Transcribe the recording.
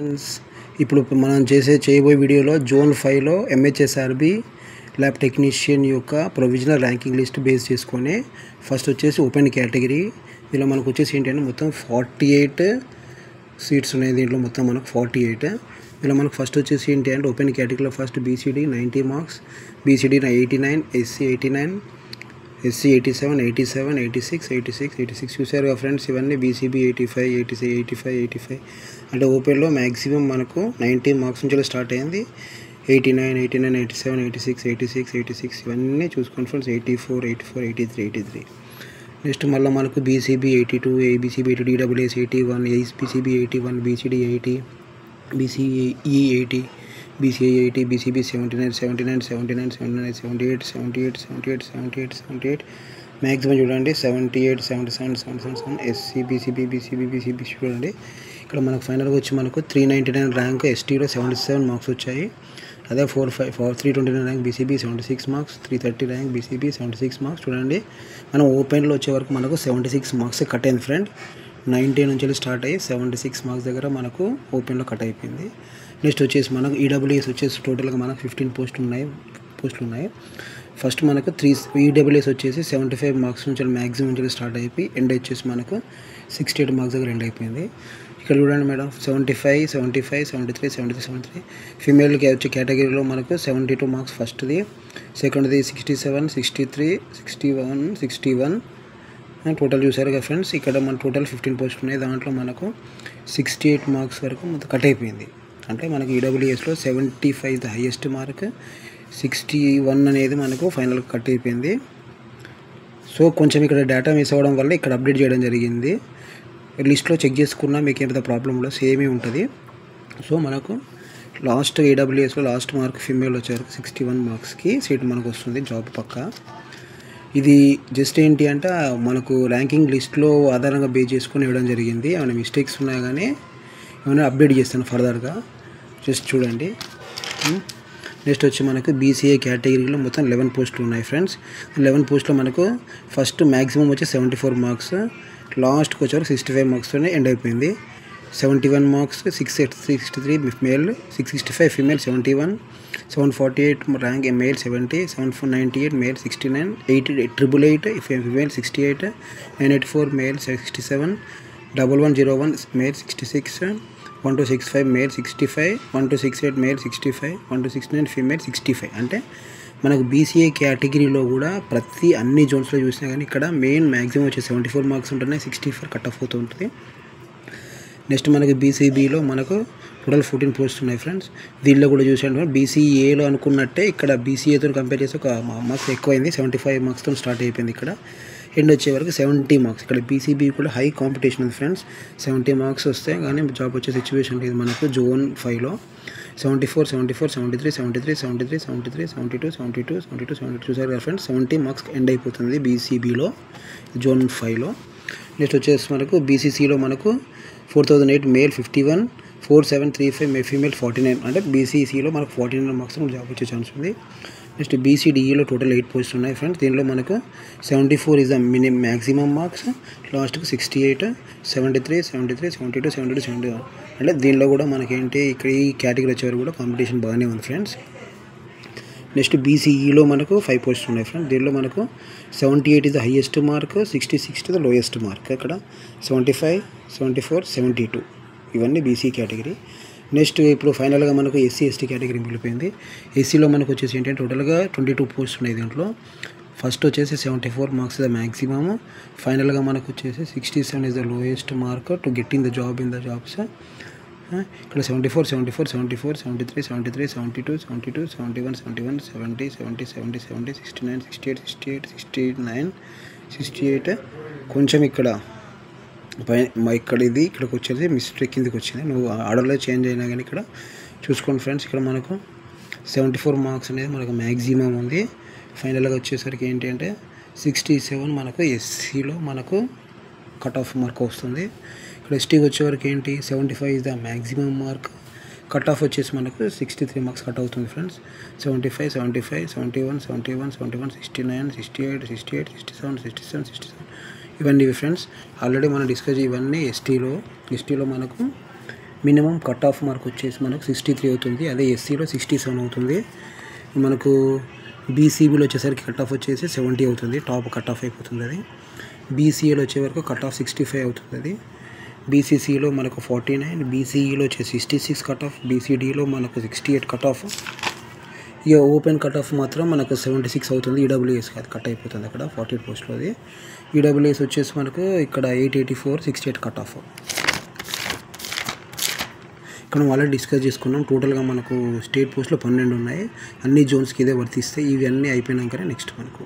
Friends, ఇప్పుడు మనం చేయబోయే వీడియోలో జోన్ 5లో ఎంహెచ్ఎస్ఆర్బి ల్యాబ్ టెక్నీషియన్ యొక్క ప్రొవిజనల్ ర్యాంకింగ్ లిస్ట్ బేస్ చేసుకొని ఫస్ట్ వచ్చేసి ఓపెన్ కేటగిరీ. దీనిలో మనకు వచ్చేసి ఏంటంటే మొత్తం 48 సీట్స్ ఉన్నాయి. దీంట్లో మొత్తం మనకు 48. ఇలా మనకు ఫస్ట్ వచ్చేసి ఏంటి అంటే ఓపెన్ కేటగిరీలో first BCD 90 marks, BCD 89, SC 89, SC 87, 87, 86, 86, 86 చూసారు కదా ఫ్రెండ్స్. ఇవన్నీ బీసీబీ 85, 86, 85, 85 అంటే ఓపెన్లో మ్యాక్సిమం మనకు 90 మార్క్స్ నుంచి స్టార్ట్ అయింది. 89, 89, 87, 86, 86, 86 ఇవన్నీ చూసుకోండి ఫ్రెండ్స్. 84, 84, 83, 83. నెక్స్ట్ మళ్ళీ మనకు BCB 82, ABCB 80, EWS 81, APCB 81, BCD 80, BCE 80, BCA 80, BCB 79, 79, 79, 79, 78, 78, 78, 78, 78 maximum చూడండి 78, 77, 77, SC, BCB, BCB చూడండి. ఇక్కడ మనకు ఫైనల్గా వచ్చి మనకు 399 ర్యాంక్, ఎస్టీలో 77 మార్క్స్ వచ్చాయి. అదే 329 rank BCB 76 marks, 330 rank BCB 76 marks చూడండి. మనం ఓపెన్లో వచ్చే వరకు మనకు 76 మార్క్స్ కట్ అయింది ఫ్రెండ్. 90 నుంచి స్టార్ట్ అయ్యి 76 మార్క్స్ దగ్గర మనకు ఓపెన్లో కట్ అయిపోయింది. నెక్స్ట్ వచ్చేసి మనకు ఈడబ్ల్యూఎస్ వచ్చేసి టోటల్గా మనకు 15 పోస్టులు ఉన్నాయి. ఫస్ట్ మనకు ఈడబ్ల్యూఎస్ వచ్చేసి 75 మార్క్స్ నుంచి మ్యాక్సిమం నుంచి స్టార్ట్ అయిపోయి ఎండ్ వచ్చేసి మనకు 68 మార్క్స్ దగ్గర ఎండ్ అయిపోయింది. ఇక్కడ చూడండి మేడం 75, 75, 73, 73, 73. ఫీమేల్కి వచ్చే కేటగిరీలో మనకు 72 మార్క్స్ ఫస్ట్ది, సెకండ్ది 67, 63, 61, 61 టోటల్ చూసారు కదా ఫ్రెండ్స్. ఇక్కడ మన టోటల్ 15 పోస్టులు ఉన్నాయి. దాంట్లో మనకు 68 మార్క్స్ వరకు మొత్తం కట్ అయిపోయింది. అంటే మనకి ఈడబ్ల్యూఎస్లో 75 ద హైయెస్ట్ మార్క్, 61 అనేది మనకు ఫైనల్గా కట్ అయిపోయింది. సో కొంచెం ఇక్కడ డేటా మిస్ అవ్వడం వల్ల ఇక్కడ అప్డేట్ చేయడం జరిగింది. లిస్ట్లో చెక్ చేసుకున్నా మీకు ఏమైనా ప్రాబ్లం ఉండదు, సేమే ఉంటుంది. సో మనకు లాస్ట్ ఈడబ్ల్యూఎస్లో లాస్ట్ మార్క్ ఫీమేల్ వచ్చారు 61 మార్క్స్కి సీట్ మనకు వస్తుంది, జాబ్ పక్కా. ఇది జస్ట్ ఏంటి అంటే మనకు ర్యాంకింగ్ లిస్ట్లో ఆధారంగా బేస్ చేసుకొని ఇవ్వడం జరిగింది. ఏమైనా మిస్టేక్స్ ఉన్నా కానీ ఏమైనా అప్డేట్ చేస్తాను ఫర్దర్గా, జస్ట్ చూడండి. నెక్స్ట్ వచ్చి మనకు బీసీఏ కేటగిరీలో మొత్తం 11 పోస్టులు ఉన్నాయి ఫ్రెండ్స్. 11 పోస్టులో మనకు ఫస్ట్ మ్యాక్సిమం వచ్చి 74 మార్క్స్, లాస్ట్కి వచ్చేవరకు 65 మార్క్స్తోనే ఎండ్ అయిపోయింది. 71 marks, 663 male, 665 female, 71, 748 rank male 70, 798 male 69, 888 female 68, 984 male 67, 1101 male 66, 1265 male 65, 1268 male 65, 1269 female 65. అంటే మనకు బీసీఏ కేటగిరీలో కూడా ప్రతి అన్ని జోన్స్లో చూసినా కానీ ఇక్కడ మెయిన్ మ్యాక్సిమం వచ్చి 74 మార్క్స్ ఉంటున్నాయి, 64 కట్ ఆఫ్ అవుతూ ఉంటుంది. నెక్స్ట్ మనకి బీసీబీలో మనకు టోటల్ 14 పోస్టులు ఉన్నాయి ఫ్రెండ్స్. దీనిలో కూడా చూసాను బీసీఏలో అనుకున్నట్టే ఇక్కడ బీసీఏతో కంపేర్ చేసి ఒక మార్క్స్ ఎక్కువైంది, 75 మార్క్స్తో స్టార్ట్ అయిపోయింది. ఇక్కడ ఎండ్ వచ్చే వరకు 70 మార్క్స్. ఇక్కడ బీసీబీ కూడా హై కాంపిటీషన్ ఉంది ఫ్రెండ్స్. 70 మార్క్స్ వస్తే కానీ జాబ్ వచ్చే సిచ్యువేషన్ లేదు మనకు జోన్ 5లో. 74, 74, 73, 73, 73, 73, 72, 72, 72, 72 చూసారు కదా ఫ్రెండ్స్. 70 మార్క్స్ ఎండ్ అయిపోతుంది బీసీబీలో జోన్ 5లో. నెక్స్ట్ వచ్చేసి మనకు బీసీసీలో మనకు 4008 మేల్ 51, 4735 ఫీమేల్ 49. అంటే బీసీసీలో మనకు 49 మార్క్స్ జాబ్ వచ్చే ఛాన్స్ ఉంది. నెక్స్ట్ బీసీడీఈలో టోటల్ 8 పోస్టులు ఉన్నాయి ఫ్రెండ్స్. దీనిలో మనకు 74 ఈజ్ ద మ్యాక్సిమం మార్క్స్, లాస్ట్కి 68, 73, 73, 72, 72, 71. అంటే దీనిలో కూడా మనకేంటి ఇక్కడ ఈ కేటగిరీ వచ్చేవారు కూడా కాంపిటీషన్ బాగానే ఉంది ఫ్రెండ్స్. నెక్స్ట్ బీసీఈలో మనకు 5 పోస్టులు ఉన్నాయి ఫ్రెండ్స్. దీనిలో మనకు 78 is the highest mark, 66 the lowest mark. ఇక్కడ 75, 74, 72 ఇవన్నీ బీసీ కేటగిరీ. నెక్స్ట్ ఇప్పుడు ఫైనల్గా మనకు ఎస్సీ ఎస్టీ కేటగిరీ మిగిలిపోయింది. ఎస్సీలో మనకు వచ్చేసి ఏంటంటే టోటల్గా 22 పోస్టులు ఉన్నాయి. దీంట్లో ఫస్ట్ వచ్చేసి 74 మార్క్స్ ద మ్యాక్సిమమ్, ఫైనల్గా మనకు వచ్చేసి 67 is the lowest mark to getting the job in the jobs. ఇక్కడ 74, 74, 74, 73, 73, 72, 72, 71, 71, 70, 70, 70, 70, 69, 68, 68, 69, 68. కొంచెం ఇక్కడ ఇక్కడ ఇది ఇక్కడికి వచ్చేది మిస్టేక్ కిందకి వచ్చింది. నువ్వు ఆర్డర్లో చేంజ్ అయినా కానీ ఇక్కడ చూసుకోండి ఫ్రెండ్స్. ఇక్కడ మనకు 74 మార్క్స్ అనేది మనకు మ్యాక్సిమం ఉంది. ఫైనల్గా వచ్చేసరికి ఏంటి అంటే 67 మనకు ఎస్సీలో మనకు కట్ ఆఫ్ మార్క్ వస్తుంది. ఇక్కడ ఎస్టీకి వచ్చేవరకు ఏంటి 75 is the maximum mark, cut off వచ్చేసి మనకు 63 మార్క్స్ కట్ అవుతుంది ఫ్రెండ్స్. 75, 75, 71, 71, 71, 69, 68, 68, 67, 67, 67 ఇవన్నీ ఫ్రెండ్స్. ఆల్రెడీ మనం డిస్కస్ ఇవన్నీ ఎస్టీలో మనకు మినిమం కట్ ఆఫ్ మార్క్ వచ్చేసి మనకు 63 అవుతుంది. అదే ఎస్సీలో 67 అవుతుంది. మనకు బీసీబీలో వచ్చేసరికి కట్ ఆఫ్ వచ్చేసి 70 అవుతుంది. టాప్ కట్ ఆఫ్ అయిపోతుంది అది. బీసీఏలో వచ్చే వరకు కట్ ఆఫ్ 65 అవుతుంది అది. బీసీసీలో మనకు 49, బీసీఈలో వచ్చేసి 66 కట్ ఆఫ్, బీసీడీలో మనకు 68 కట్ ఆఫ్. ఇక ఓపెన్ కట్ ఆఫ్ మాత్రం మనకు 76 అవుతుంది. ఈడబ్ల్యూఎస్ కాదు, కట్ అయిపోతుంది అక్కడ 48 పోస్ట్లో అది. ఈడబ్ల్యూఎస్ వచ్చేసి మనకు ఇక్కడ 884, 68 కట్ ఆఫ్. ఇక్కడ మనం ఆల్రెడీ డిస్కస్ చేసుకున్నాం. టోటల్గా మనకు స్టేట్ పోస్ట్లో 12 ఉన్నాయి. అన్ని జోన్స్కి ఇదే వర్తిస్తాయి. ఇవి అన్నీ అయిపోయినాకనే నెక్స్ట్ మనకు